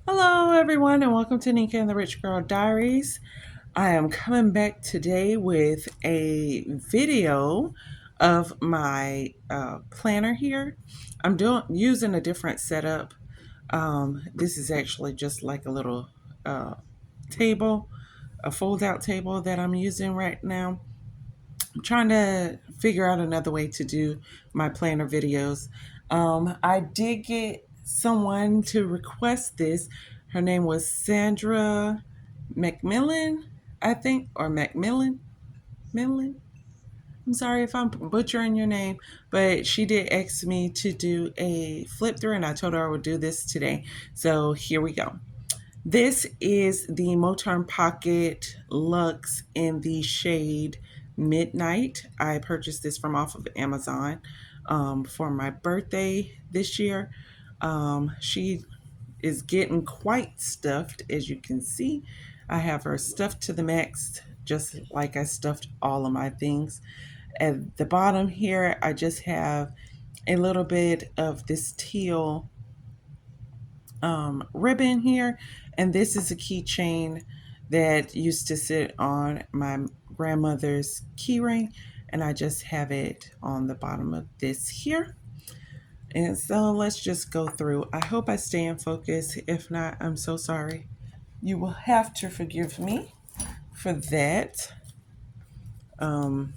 Hello, everyone, and welcome to Nika and the Rich Girl Diaries. I am coming back today with a video of my planner here. I'm using a different setup. This is actually just like a little uh, table, a fold-out table that I'm using right now. I'm trying to figure out another way to do my planner videos. I did get someone to request this. Her name was Sandra McMillan, I think, or McMillan. Millen. I'm sorry if I'm butchering your name, but she did ask me to do a flip through, and I told her I would do this today. So here we go. This is the Moterm Pocket Luxe in the shade Midnight. I purchased this from off of Amazon for my birthday this year. She is getting quite stuffed, as you can see. I have her stuffed to the max, just like I stuffed all of my things. At the bottom here, I just have a little bit of this teal ribbon here, and this is a keychain that used to sit on my grandmother's keyring, and I just have it on the bottom of this here. And so let's just go through. I hope I stay in focus. If not, I'm so sorry. You will have to forgive me for that. um,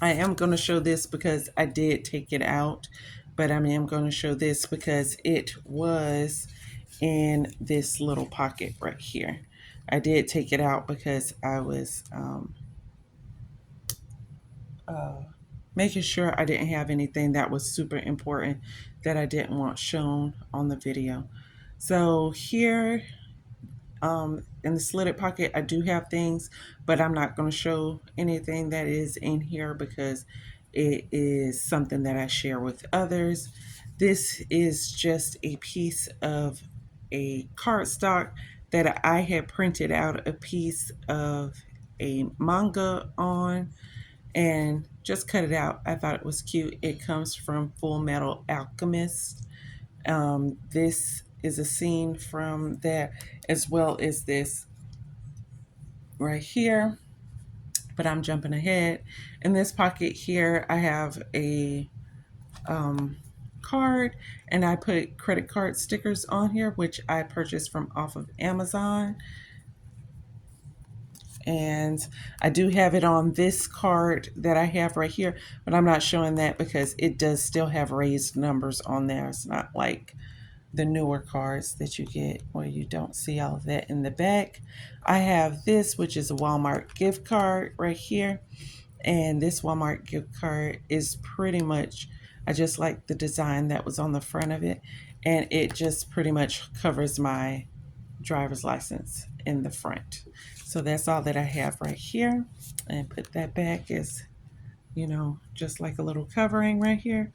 I am going to show this because I did take it out, but I am going to show this because it was in this little pocket right here. I did take it out because I was uh, making sure I didn't have anything that was super important that I didn't want shown on the video. So here in the slitted pocket, I do have things, but I'm not going to show anything that is in here because it is something that I share with others. This is just a piece of a cardstock that I had printed out a piece of a manga on and just cut it out. I thought it was cute. It comes from Full Metal Alchemist. This is a scene from that, as well as this right here, but I'm jumping ahead. In this pocket here, I have a um, card, and I put credit card stickers on here, which I purchased from off of Amazon. And I do have it on this card that I have right here, but I'm not showing that because it does still have raised numbers on there. It's not like the newer cards that you get where you don't see all of that in the back. I have this, which is a Walmart gift card right here. And this Walmart gift card is pretty much, I just like the design that was on the front of it. And it just pretty much covers my driver's license in the front. So that's all that I have right here. And put that back as, just like a little covering right here.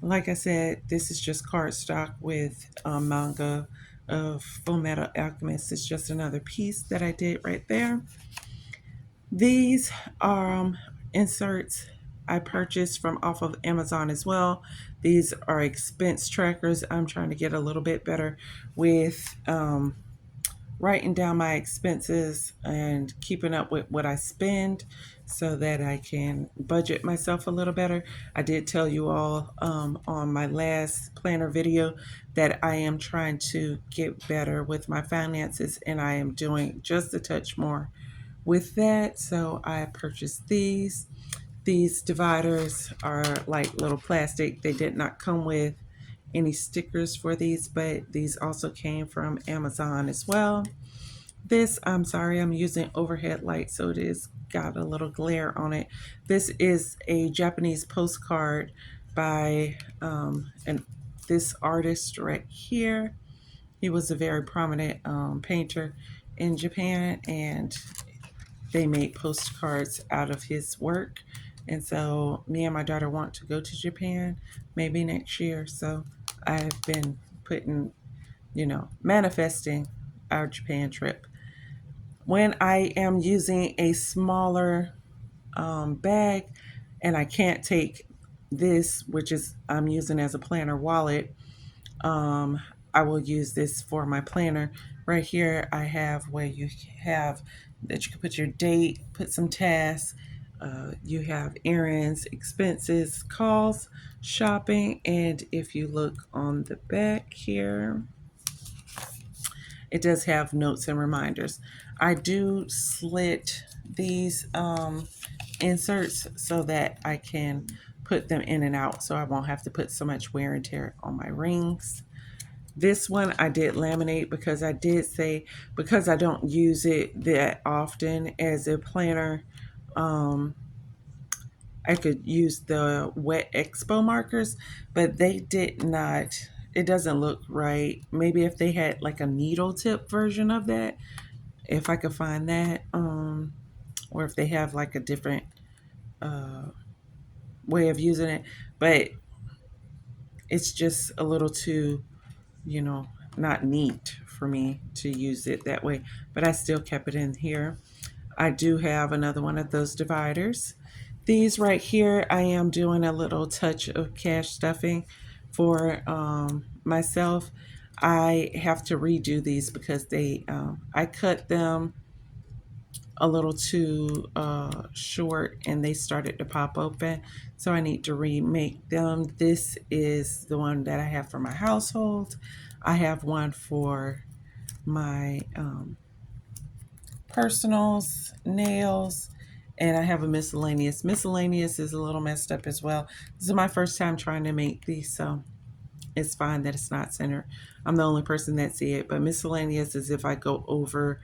Like I said, this is just cardstock with manga of Full Metal Alchemist. It's just another piece that I did right there. These are inserts I purchased from off of Amazon as well. These are expense trackers. I'm trying to get a little bit better with writing down my expenses and keeping up with what I spend so that I can budget myself a little better. I did tell you all on my last planner video that I am trying to get better with my finances, and I am doing just a touch more with that. So I purchased these. These dividers are like little plastic. They did not come with any stickers for these, but these also came from Amazon as well. This, I'm sorry, I'm using overhead light, so it is got a little glare on it. This is a Japanese postcard by this artist right here. He was a very prominent painter in Japan, and they made postcards out of his work. And so me and my daughter want to go to Japan maybe next year. So I've been putting, manifesting our Japan trip. When I am using a smaller bag and I can't take this, which is I'm using as a planner wallet, um, I will use this for my planner. Right here, I have where you have that you can put your date, put some tasks. You have errands, expenses, calls, shopping, and if you look on the back here, it does have notes and reminders. I do slit these inserts so that I can put them in and out so I won't have to put so much wear and tear on my rings. This one I did laminate because I did say, because I don't use it that often as a planner, um, I could use the wet expo markers, but they did not, it doesn't look right. Maybe if they had like a needle tip version of that, if I could find that, or if they have like a different uh, way of using it, but it's just a little too, you know, not neat for me to use it that way, but I still kept it in here. I do have another one of those dividers. These right here, I am doing a little touch of cash stuffing for myself. I have to redo these because I cut them a little too short and they started to pop open. So I need to remake them. This is the one that I have for my household. I have one for my personals, nails, and I have a miscellaneous. Miscellaneous is a little messed up as well. This is my first time trying to make these, so it's fine that it's not centered. I'm the only person that see it, but miscellaneous is if I go over,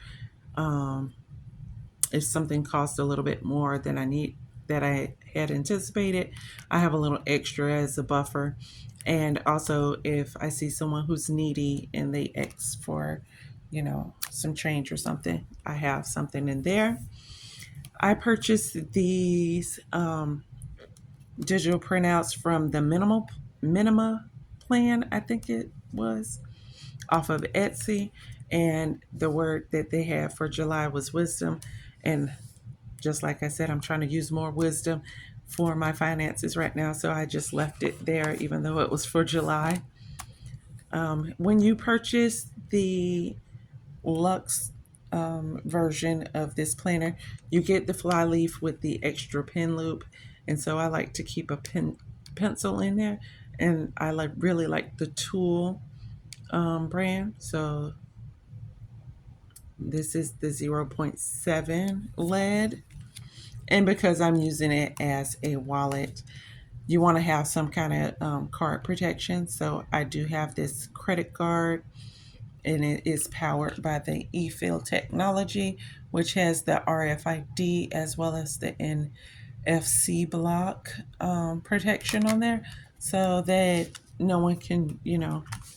um, if something costs a little bit more than I need, that I had anticipated, I have a little extra as a buffer. And also if I see someone who's needy and they ask for, some change or something, I have something in there. I purchased these digital printouts from the minima plan, I think it was, off of Etsy. And the word that they had for July was wisdom. And just like I said, I'm trying to use more wisdom for my finances right now. So I just left it there, even though it was for July. When you purchase the luxe version of this planner, you get the fly leaf with the extra pen loop. And so I like to keep a pencil in there. And I really like the Tool brand. So this is the zero point 0.7 lead. And because I'm using it as a wallet, you want to have some kind of card protection. So I do have this credit card, and it is powered by the e-fill technology, which has the RFID as well as the NFC block protection on there, so that no one can,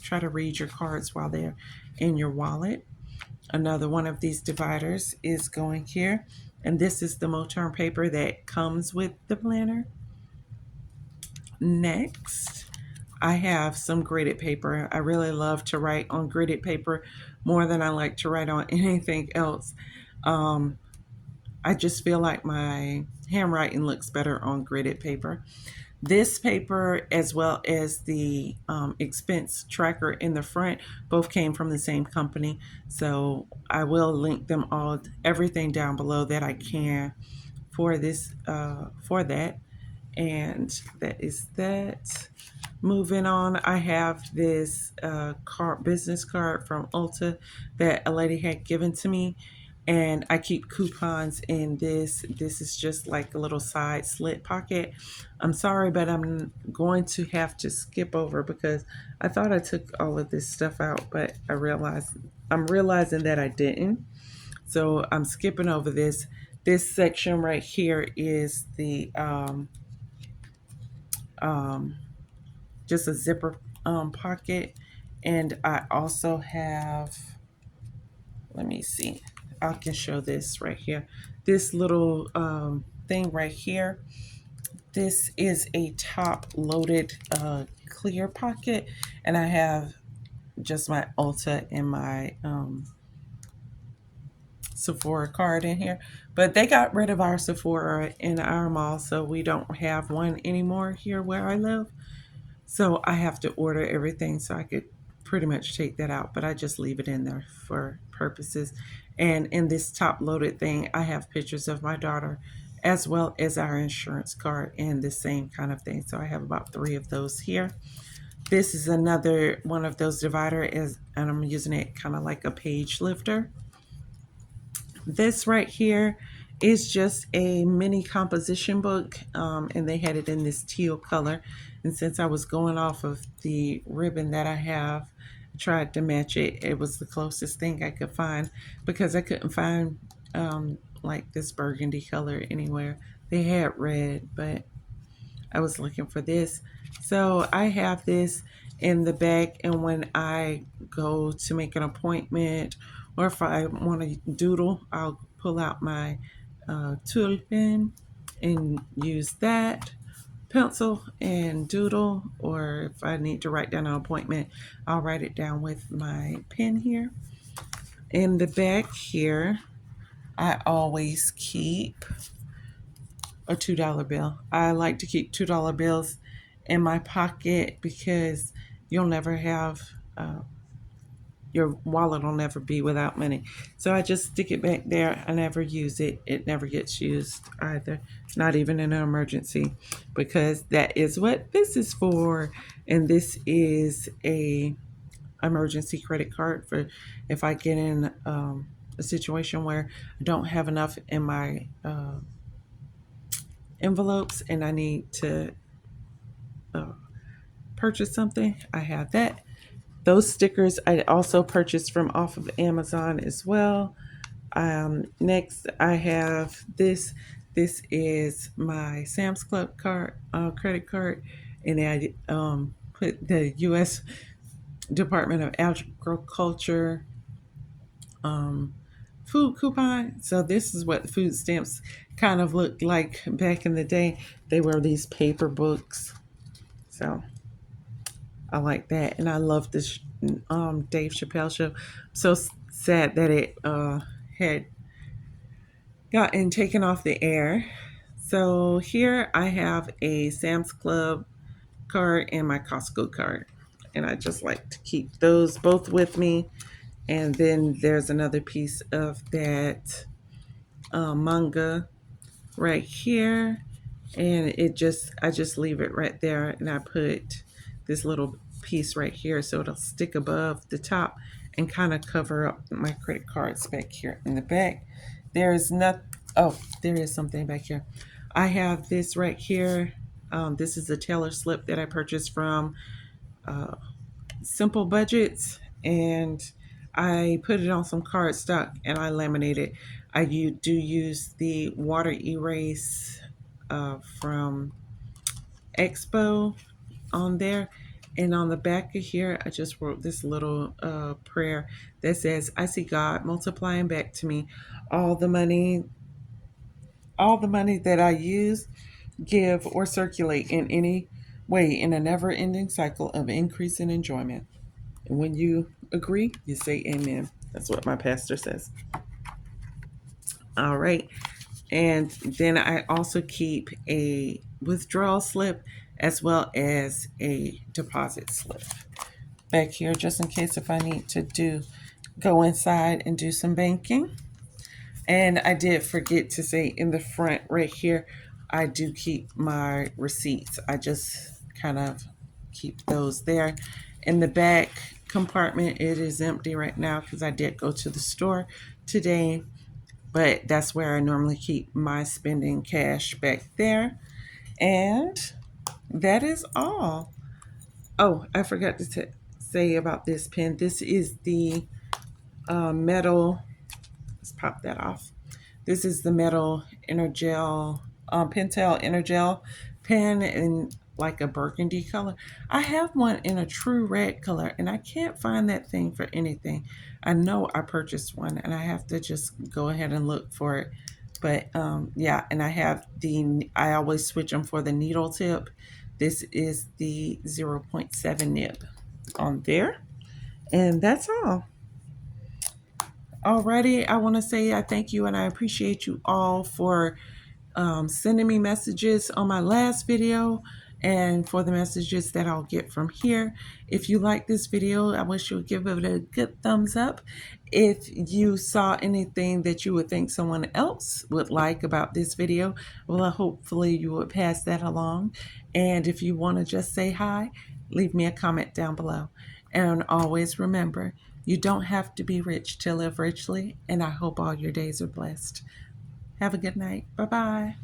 try to read your cards while they're in your wallet. Another one of these dividers is going here, and this is the Moterm paper that comes with the planner. Next, I have some graded paper. I really love to write on graded paper more than I like to write on anything else. Um, I just feel like my handwriting looks better on graded paper. This paper, as well as the expense tracker in the front, both came from the same company. So I will link them all, everything down below that I can for this, for that. And that is that. Moving on, I have this business card from Ulta that a lady had given to me, and I keep coupons in this. This is just like a little side slit pocket. I'm sorry, but I'm going to have to skip over because I thought I took all of this stuff out, but I'm realizing that I didn't. So I'm skipping over this. This section right here is the um, just a zipper pocket. And I also have, let me see, I can show this right here. This little thing right here. This is a top loaded clear pocket. And I have just my Ulta and my Sephora card in here. But they got rid of our Sephora in our mall, so we don't have one anymore here where I live. So I have to order everything so I could pretty much take that out, but I just leave it in there for purposes. And in this top loaded thing, I have pictures of my daughter as well as our insurance card and the same kind of thing. So I have about 3 of those here. This is another one of those divider and I'm using it kind of like a page lifter. This right here is just a mini composition book, and they had it in this teal color. And since I was going off of the ribbon that I have, I tried to match it. It was the closest thing I could find because I couldn't find like this burgundy color anywhere. They had red, but I was looking for this. So I have this in the back, and when I go to make an appointment or if I want to doodle, I'll pull out my tool pen and use that pencil and doodle, or if I need to write down an appointment, I'll write it down with my pen here. In the back here, I always keep a $2 bill. I like to keep $2 bills in my pocket because you'll never have, your wallet will never be without money. So I just stick it back there. I never use it. It never gets used either, not even in an emergency, because that is what this is for. And this is a emergency credit card for if I get in a situation where I don't have enough in my envelopes and I need to uh, purchase something. I have that. Those stickers I also purchased from off of Amazon as well. Next, I have this. This is my Sam's Club card, credit card, and I put the U.S. Department of Agriculture food coupon. So this is what food stamps kind of looked like back in the day. They were these paper books. So I like that, and I love this Dave Chappelle show. So sad that it had gotten taken off the air. So here I have a Sam's Club card and my Costco card, and I just like to keep those both with me. And then there's another piece of that manga right here, and I just leave it right there, and I put this little piece right here so it'll stick above the top and kind of cover up my credit cards back here in the back. There is not Oh, there is something back here. I have this right here. This is a tailor slip that I purchased from Simple Budgets, and I put it on some cardstock and I laminate it. Do use the water erase from Expo on there. And on the back of here, I just wrote this little prayer that says, I see God multiplying back to me all the money, all the money that I use, give, or circulate in any way in a never ending cycle of increase and enjoyment. And when you agree, you say amen. That's what my pastor says. All right. And then I also keep a withdrawal slip as well as a deposit slip back here just in case if I need to go inside and do some banking. And I did forget to say in the front right here, I do keep my receipts. I just kind of keep those there. In the back compartment, it is empty right now because I did go to the store today, but that's where I normally keep my spending cash back there. And that is all. Oh, I forgot to say about this pen. This is the metal. Let's pop that off. This is the metal Energel, Pentel Energel pen in like a burgundy color. I have one in a true red color, and I can't find that thing for anything. I know I purchased one, and I have to just go ahead and look for it. But yeah, and I always switch them for the needle tip. This is the zero point 0.7 nib on there. And that's all. Alrighty, I want to say I thank you and I appreciate you all for sending me messages on my last video and for the messages that I'll get from here. If you like this video, I wish you would give it a good thumbs up. If you saw anything that you would think someone else would like about this video, well, hopefully you would pass that along. And if you want to just say hi, leave me a comment down below. And always remember, you don't have to be rich to live richly, and I hope all your days are blessed. Have a good night. Bye-bye.